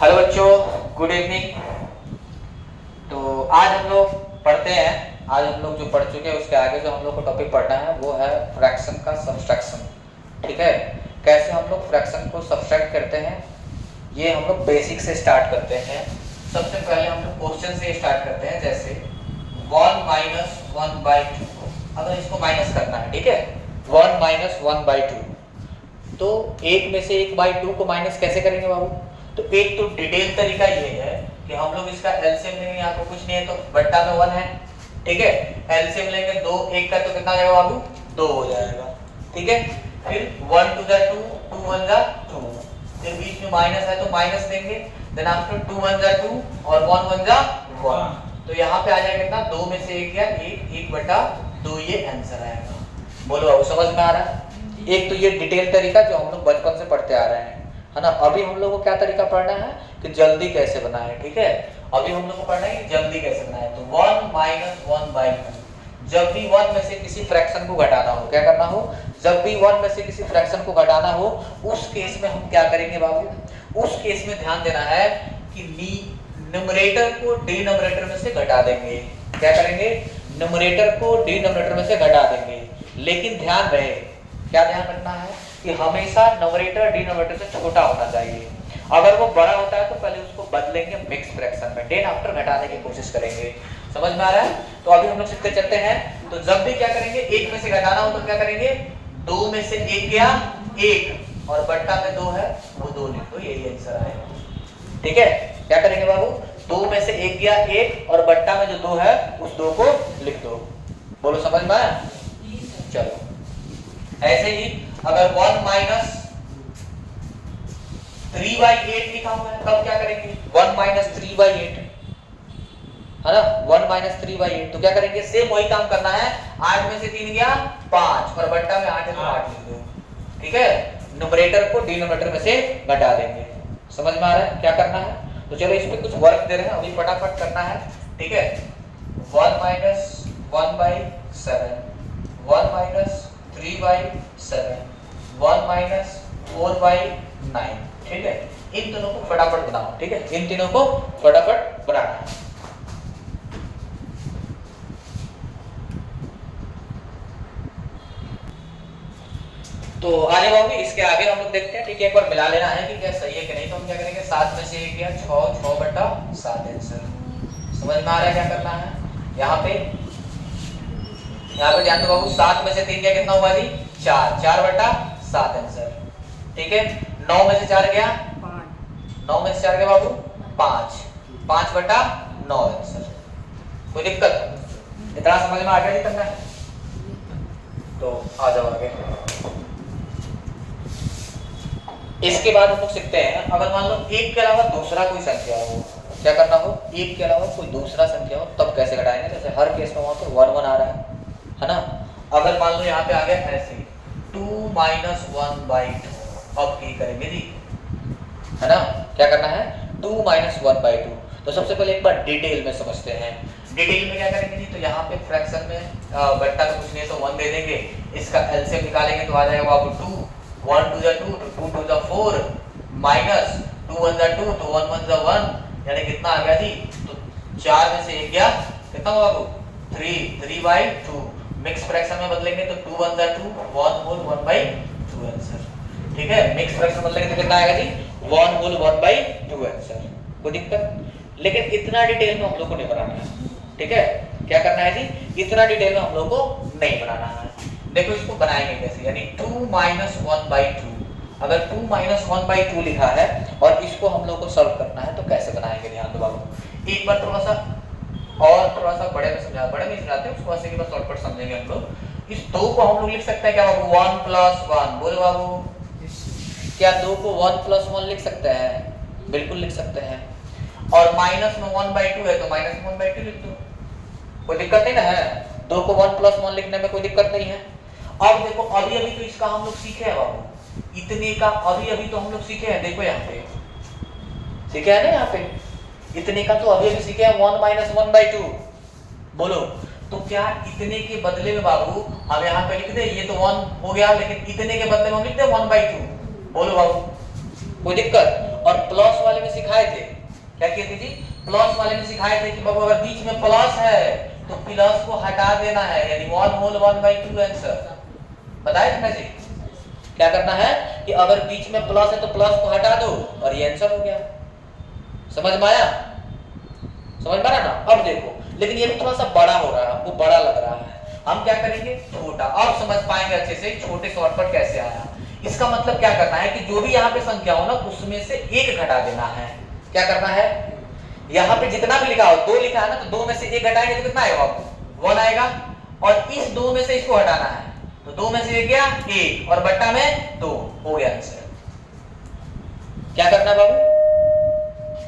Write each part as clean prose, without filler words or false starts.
Hello बच्चों, good evening. तो आज हम लोग पढ़ते हैं। आज हम लोग जो पढ़ चुके हैं उसके आगे जो हम लोग को टॉपिक पढ़ना है वो है फ्रैक्शन का सब्सट्रैक्शन। ठीक है, कैसे हम लोग फ्रैक्शन को सब्सट्रैक्ट करते हैं ये हम लोग बेसिक से स्टार्ट करते हैं। सबसे पहले हम लोग क्वेश्चन से स्टार्ट करते हैं, जैसे 1 माइनस 1/2। अगर इसको माइनस करना है, ठीक है, 1 माइनस 1/2, तो एक में से 1/2 को माइनस कैसे करेंगे बाबू? तो एक तो डिटेल तरीका ये है कि हम लोग इसका एलसीएम लेंगे। यहाँ पर कुछ नहीं है तो बट्टा में 1 है, ठीक है। एलसीएम लेंगे 2, 1 का तो कितना जाएगा बाबू? 2 हो जाएगा, ठीक है। फिर 1 2 जा 2, 2 1 जा 2, फिर बीच में माइनस है तो माइनस देंगे। देन आफ्टर 2 1 जा 2 और 1 1 जा 1, तो यहाँ पे आ जाएगा कितना? 2 में से 1 गया 1, 1/2, ये आंसर आएगा। बोलो बाबू, समझ में आ रहा है? एक तो ये डिटेल तरीका जो हम लोग बचपन से पढ़ते आ रहे हैं, है ना। अभी हम लोग को क्या तरीका पढ़ना है कि जल्दी कैसे बनाए, ठीक है। अभी हम लोग को पढ़ना है कि जल्दी कैसे बनाए। तो 1 माइनस 1/2, जब भी 1 में से किसी फ्रैक्शन को घटाना हो, क्या करना हो? जब भी 1 में से किसी फ्रैक्शन को घटाना हो, उस केस में हम क्या करेंगे बाबू? उस केस में ध्यान देना है कि न्यूमरेटर को डिनोमिनेटर में से घटा देंगे। क्या करेंगे? न्यूमरेटर को डिनोमिनेटर में से घटा देंगे। लेकिन ध्यान रहे, क्या ध्यान रखना है कि हमेशा न्यूमरेटर डिनोमिनेटर से छोटा होना चाहिए। अगर वो बड़ा होता है तो पहले उसको बदलेंगे मिक्स फ्रैक्शन में, देन आफ्टर घटाने की कोशिश करेंगे। समझ में आ रहा है? तो अभी हम लोग सीखते चलते हैं। तो जब भी क्या करेंगे, 1 में से घटाना हो तो क्या करेंगे? 2 में से 1 गया 1 और बट्टा में 2 है वो 2 लिख दो, यही आंसर आएगा। ठीक है, क्या करेंगे बाबू? 2 में से 1 गया 1 और बट्टा में जो 2 है उस 2 को लिख दो। बोलो, समझ में आया? चलो, ऐसे ही अगर 1 माइनस 3/8 लिखा हुआ है तब क्या करेंगे? 1 माइनस 3/8, है ना। 1 माइनस 3/8 तो क्या करेंगे? सेम वही काम करना है। 8 में से 3 गया 5 और बट्टा में 8 है तो 8 लिख दो, ठीक है। न्यूमरेटर को डिनोमिनेटर में से घटा देंगे। समझ में आ रहा है क्या करना है? तो चलो इस पे कुछ वर्क दे रहे हैं, अभी फटाफट करना है, ठीक है। 1 माइनस 1/7, 1 माइनस 3/7, 1 माइनस 4/9, ठीक है। इन तीनों को फटाफट बनाओ, ठीक है। इन तीनों को फटाफट बनाना है। तो आगे बाबू इसके आगे हम लोग देखते हैं, ठीक है। एक बार मिला लेना है कि क्या सही है कि नहीं। तो हम क्या करेंगे? 7 में से 1 गया 6, 6/7 आंसर। समझ में आ रहा है क्या करना है? यहाँ पे ध्यान दो बाबू। 7 में से 3 गया कितना हुआ जी? 4, 4/7 आंसर, ठीक है। 9 में से 4 गया 5, 9 में से 4 गया बाबू 5, 5/9 आंसर। कोई दिक्कत? इतना समझ में आ गया? नहीं करना है तो आ जाओ आगे। इसके बाद हम लोग सीखते हैं, अगर मान लो 1 के अलावा दूसरा कोई संख्या हो, क्या करना हो? 1 के अलावा कोई दूसरा संख्या हो तब कैसे घटाएंगे? जैसे हर केस में वहां पर 1 1 आ रहा है ना। अगर मान लो यहाँ पे आ गया ऐसे 2 माइनस 1/2, अब क्या करेंगे जी, है ना। क्या करना है? 2 माइनस 1/2। तो सबसे पहले एक बार डिटेल में समझते हैं। डिटेल में क्या करेंगे जी? तो यहाँ पे फ्रैक्शन में बट्टा में कुछ नहीं तो 1 दे देंगे। इसका एलसीएम निकालेंगे तो आ जाएगा बाबू 2, 1 2 जा 2, 2 2 जा 4, माइनस 2 1 जा 2 तो 1 1 जा 1, यानी कितना आ गया जी? तो 4 में से 1 गया कितना बाबू? 3, 3/2। मिक्स फ्रैक्शन में बदलेंगे तो 2 1 जा 2, 1 होल 1/2 आंसर, ठीक है। मिक्स फ्रैक्शन बदलेंगे तो कितना आएगा जी? 1 होल 1/2 आंसर। कोई दिक्कत? लेकिन इतना डिटेल में हम लोग को नहीं बनाना है, ठीक है। क्या करना है जी? इतना डिटेल में हम लोग को नहीं बनाना है। देखो इसको बनाएंगे कैसे, यानी 2 माइनस 1/2। अगर 2 माइनस 1/2 लिखा है और इसको हम लोग को सॉल्व करना है तो कैसे बनाएंगे? ध्यान दो बाबू। एक बार थोड़ा सा बड़े में समझा, बड़े में समझाते हैं उसको, ऐसे की बात शॉर्टकट समझेंगे हम लोग। इस 2 को हम लोग लिख सकते हैं क्या बाबू? 1 + 1। बोले बाबू, क्या 2 को 1 + 1 लिख सकते हैं? बिल्कुल लिख सकते हैं। और माइनस में 1/2 है तो माइनस में 1/2 लिख दो, कोई दिक्कत नहीं ना है। 2 को 1 + 1 लिखने में कोई दिक्कत नहीं है। अब देखो अभी तो इसका हम लोग सीखे हैं बाबू, इतने का अभी तो हम लोग सीखे हैं। देखो यहाँ पे सीखे है ना, यहाँ पे इतने का तो अभी सीखे हैं 1 - 1/2। बोलो, तो क्या इतने के बदले में बाबू हम यहाँ पे लिख दे? ये तो 1 हो गया, लेकिन इतने के बदले में हम लिख दे 1/2। बोलो बाबू, कोई दिक्कत? और प्लस वाले में में सिखाए थे, क्या किए थे जी, प्लस वाले में सिखाए थे कि बाबू अगर बीच में प्लस है तो प्लस को हटा देना है, यानी 1 होल 1/2 आंसर। बताए थे ना जी, क्या करना है कि अगर बीच में प्लस है तो प्लस को हटा दो और ये आंसर हो गया। समझ में आया, समझ में आया ना। अब देखो, लेकिन ये भी थोड़ा सा बड़ा हो रहा है, हमको बड़ा लग रहा है, हम क्या करेंगे छोटा। अब समझ पाएंगे अच्छे से छोटे शॉर्टकट कैसे आया। इसका मतलब क्या करना है कि जो भी यहाँ पे संख्या हो ना उसमें से एक घटा देना है। क्या करना है, यहाँ पे जितना भी लिखा हो, 2 लिखा है ना, तो 2 में से एक घटाएंगे तो कितना आएगा, 1 आएगा। और इस 2 में से इसको हटाना है, तो 2 में से एक गया 1 और बट्टा में 2, हो गया आंसर। क्या करना है बाबू,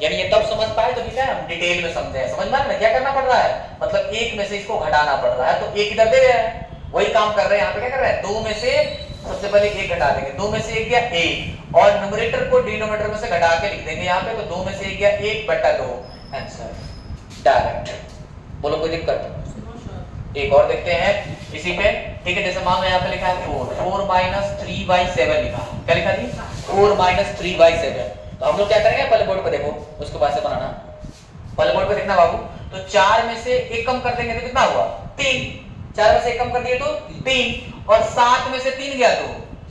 यानी ये तब समझ पाए तो ठीक है, हम डिटेल में समझे। समझ में ना क्या करना पड़ रहा है, मतलब एक में से इसको घटाना पड़ रहा है, तो एक इधर दे गया है, वही काम कर रहे हैं। यहाँ पे क्या कर रहे हैं, 2 में से सबसे पहले एक घटा देंगे, 2 में से एक गया 1 और न्यूमरेटर को डिनोमिनेटर में से घटा के लिख देंगे यहाँ पे, तो 2 में से एक गया 1/2 आंसर डायरेक्ट। बोलो कोई दिक्कत? एक और देखते हैं इसी पे, ठीक है। जैसे मान लो यहाँ पे लिखा है 4 - 3/7 लिखा, क्या लिखा जी, 4 - 3/7। तो हम लोग क्या करेंगे, पहले बोर्ड पे देखो, उसके बाद से बनाना, पहले बोर्ड पे देखना बाबू। तो 4 में से एक कम कर देंगे तो कितना हुआ, 3। 4 में से एक कम कर दिए तो 3, और 7 में से 3 गया तो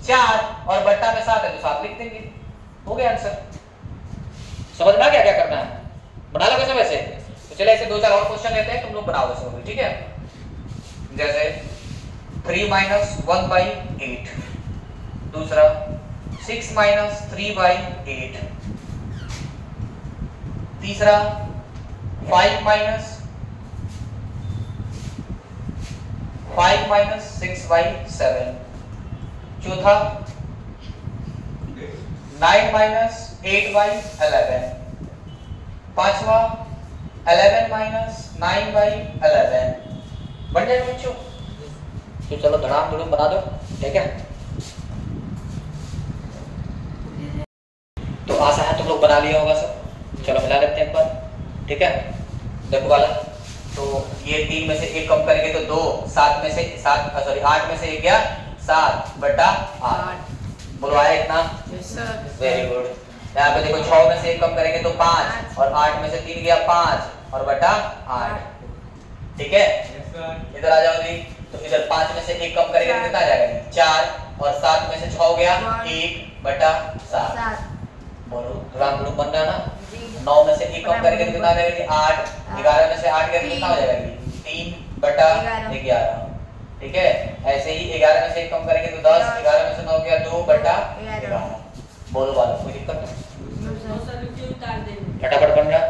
4, और बट्टा में 7 है तो 7 लिख देंगे, हो गया आंसर। समझ में आ गया क्या करना है, बना लो कैसे वैसे। तो चले ऐसे 2-4 और क्वेश्चन लेते हैं, तुम लोग बनाओ वैसे, ठीक है। जैसे 3 - 1/8, दूसरा 6 - 3/8, तीसरा 5 - 6/7, चौथा 9 - 8/11, पांचवा 11 - 9/11। बन जाएगा बच्चों, तो चलो धड़ाम धुड़ूम बना दो, ठीक है। तो आशा है तुम लोग बना लिया होगा सब, चलो मिला लेते हैं एक बार, ठीक है। देखो वाला, तो ये 3 में से एक कम करेंगे तो 2, 7 में से 8 में से एक गया 7/8। बोलो आया इतना, वेरी गुड। यहाँ पे देखो 6 में से एक कम करेंगे तो 5, और 8 में से 3 गया 5 और बटा 8, ठीक है। इधर आ जाओ जी, तो इधर 5 में से एक कम करेंगे तो कितना आ जाएगा, 4, और 7 में से 6 गया 1/7। बोलो राम लोग बन रहा ना। 9 में से एक कम करेंगे तो कितना आ जाएगा, 8। 11 में से 8 गया तो कितना हो जाएगा, 3/11, ठीक है। ऐसे ही 11 में से एक कम करेंगे तो 10, 11 में से 9 गया 2/11। बोलो वालों कोई दिक्कत नहीं, फटाफट बन रहा।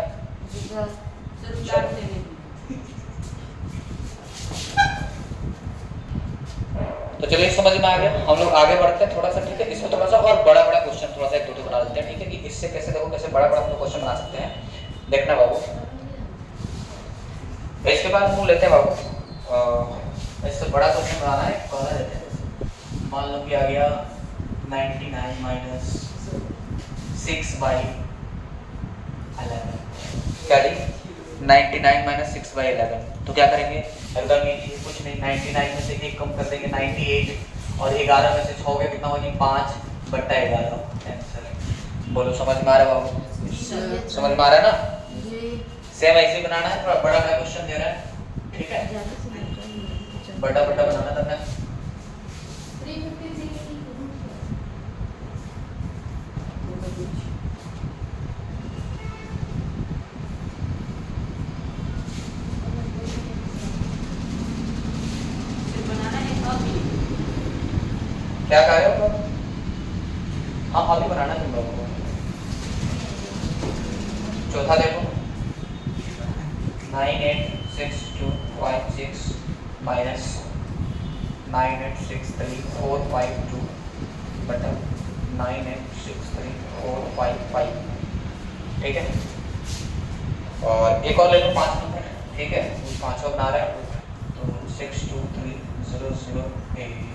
तो चलिए समझ में आ गया, हम लोग आगे बढ़ते हैं थोड़ा सा, ठीक है। इसमें थोड़ा सा और बड़ा क्वेश्चन थोड़ा सा 1-2 बना लेते हैं, ठीक है, कि इससे कैसे देखो कैसे बड़ा क्वेश्चन बना सकते हैं, देखना बाबू। इसके बाद हम लेते हैं बाबू, इससे बड़ा क्वेश्चन बनाना है, पहला लेते हैं। मान लो कि आ गया 99 - 6/11, क्या जी, 99 - 6/11। तो क्या करेंगे, एकदम इजी, कुछ नहीं, 99 में से एक कम कर देंगे 98, और 11 में से 6 गया कितना होगी, 5/11 आंसर। बोलो समझ में आ रहा है बाबू, समझ में आ रहा है ना। सेम ऐसे ही बनाना है, थोड़ा बड़ा क्वेश्चन दे रहा है, ठीक है, बड़ा बनाना था। क्या कह रहे हो, हाँ अभी बनाना तुम लोगों को। चौथा देखो 986256 माइनस 9863452 बटा 9863455, ठीक है। और एक और ले लो 5 नंबर, ठीक है, 5 बना रहे हैं, तो 6230080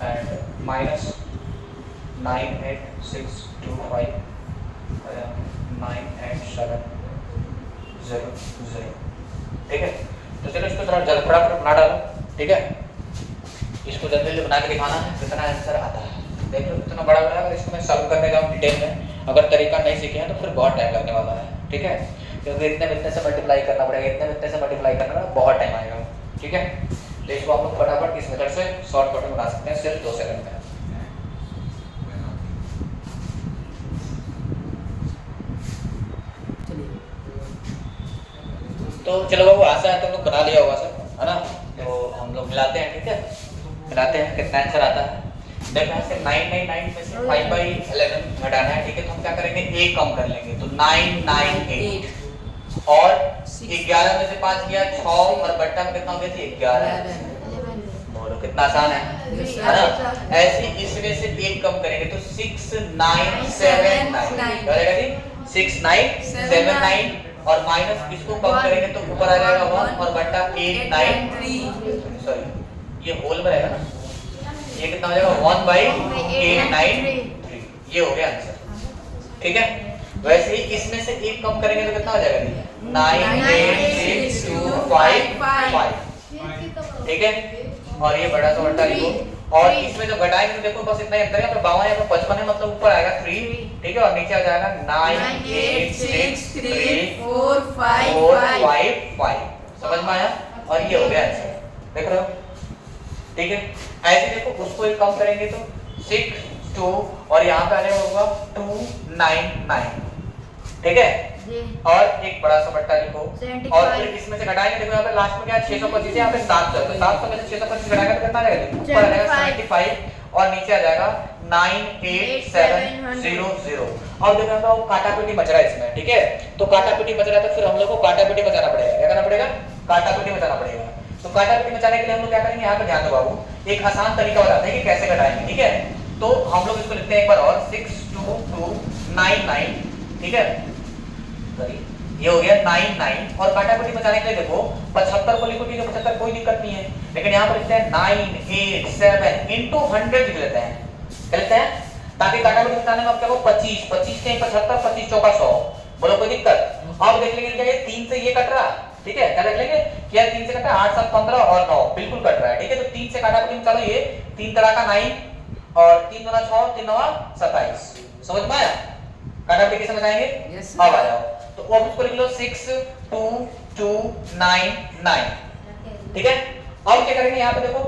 एंड माइनस 98625 98700, ठीक है। तो चलो इसको थोड़ा जल्दी फटाफट बना डालो, ठीक है। इसको जल्दी जल्दी बना के दिखाना है कितना आंसर आता है। देख लो कितना बड़ा बड़ा है, इसको मैं सॉल्व करने जाऊँ डिटेल में अगर तरीका नहीं सीखे हैं तो फिर बहुत टाइम लगने वाला है, ठीक है, क्योंकि इतने से मल्टीप्लाई करना पड़ेगा, इतने से मल्टीप्लाई करना पड़ेगा, बहुत टाइम आएगा, ठीक है। तो इसको हम लोग फटाफट इस मेथड से शॉर्टकट में बना सकते हैं सिर्फ 2 सेकंड में। तो चलो बाबू आशा है तुम लोग बना लिया होगा सब, है ना। तो हम लोग मिलाते हैं, ठीक है, मिलाते हैं कितना आंसर आता है। देखो यहाँ से 999 में से 5/11 घटाना है, ठीक है, तो हम क्या करेंगे, एक कम कर लेंगे, तो 998 और 11 में से 5 गया 6 और बट्टा में कितना हो गया थी 11। बोलो कितना आसान है ना। ऐसे इसमें से एक कम करेंगे तो 6979 क्या रहेगा जी, 6979 और माइनस इसको कम करेंगे तो ऊपर आ जाएगा 1 और बट्टा 893, सॉरी ये होल में रहेगा ना, ये कितना हो जाएगा 1/893, ये हो गया आंसर, ठीक है। वैसे ही इसमें से एक कम करेंगे तो कितना हो जाएगा 98255, ठीक है। और ये बड़ा सा बट्टा लिखो और इसमें जो घटाएंगे तो देखो बस इतना ही अंतर है, यहाँ पे 52 है, 55 है, मतलब ऊपर आएगा 3, ठीक है, और नीचे आ जाएगा 9863455, समझ में आया। और ये हो गया आंसर, देख रहे हो, ठीक है। ऐसे देखो उसको एक कम करेंगे तो 62 और यहाँ पे आ जाएगा होगा 299, ठीक है। और एक बड़ा सा बट्टा लिखो और फिर इसमें से घटाएंगे, देखो यहाँ पे लास्ट में क्या है 625 है, यहाँ पे 700 तो 700 में से 625 घटाएंगे तो कितना आ जाएगा, ऊपर आ जाएगा 75 और नीचे आ जाएगा 98700। अब देखो यहाँ पे काटा पीटी बच रहा है इसमें, ठीक है, तो काटा पीटी बच रहा है तो फिर हम लोग को काटा पीटी बचाना पड़ेगा, क्या करना पड़ेगा, काटा पीटी बचाना पड़ेगा। तो काटा पीटी बचाने के लिए हम लोग क्या करेंगे, यहाँ पे ध्यान दो बाबू, एक आसान तरीका बताते हैं कि कैसे घटाएंगे, ठीक है। तो हम लोग इसको लिखते हैं एक बार और 62299, ठीक है, ये हो गया 99 और काटाकुटी बचाने के लिए देखो 75 को लिखो, ठीक है, 75 कोई दिक्कत नहीं है, लेकिन यहाँ पर लिखते हैं 987 into 100 लिख लेते हैं, क्या लिखते हैं, ताकि काटाकुटी बचाने में आप क्या हो 25 25 से 75 25 चौका 100, बोलो कोई दिक्कत। अब देख लेंगे क्या ये 3 से ये कट रहा, ठीक है, क्या देख लेंगे क्या 3 से कट रहा 8 7 15 और 9 बिल्कुल कट रहा है, ठीक है। तो 3 से काटाकुटी में चलो ये 3 तरह का 9 और 3 गुना 6 3 9 27, समझ में आया, काटाकुटी कैसे बचाएंगे, अब आ जाओ। तो अब इसको लिख लो 62299, ठीक है। अब क्या करेंगे यहाँ पे देखो,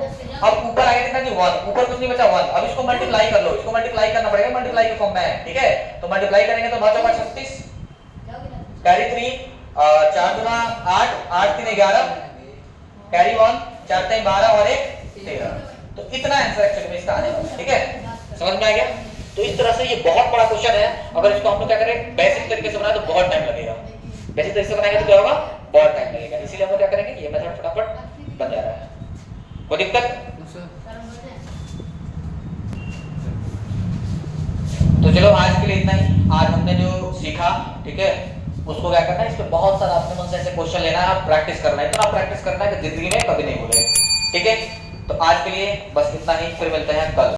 अब ऊपर आ गया कितना जी 1, ऊपर कुछ नहीं बचा 1, अब इसको मल्टीप्लाई कर लो, इसको मल्टीप्लाई करना पड़ेगा, मल्टीप्लाई के फॉर्म में है, ठीक है। तो मल्टीप्लाई करेंगे तो 9 चौका 36 कैरी 3 4 गुना 8 8 3 11 कैरी 1 4 3 12 और 1 13, तो इतना आंसर एक्चुअली में इसका आने वाला है, ठीक है, समझ में आ गया। तो इस तरह से ये बहुत बड़ा क्वेश्चन है, अगर इसको हम लोग क्या करें बेसिक तरीके से बनाए तो बहुत टाइम लगेगा, बेसिक तरीके से बनाएंगे तो क्या होगा बहुत टाइम लगेगा, इसीलिए हम लोग क्या करेंगे ये मेथड फटाफट बन जा रहा है, कोई दिक्कत। तो चलो आज के लिए इतना ही, आज हमने जो सीखा, ठीक है, उसको क्या करना है, इस पे बहुत सारा अपने मन से ऐसे क्वेश्चन लेना है, प्रैक्टिस करना है, इतना प्रैक्टिस करना है कि जिंदगी में कभी नहीं भूले, ठीक है। तो आज के लिए बस इतना ही, फिर मिलते हैं कल।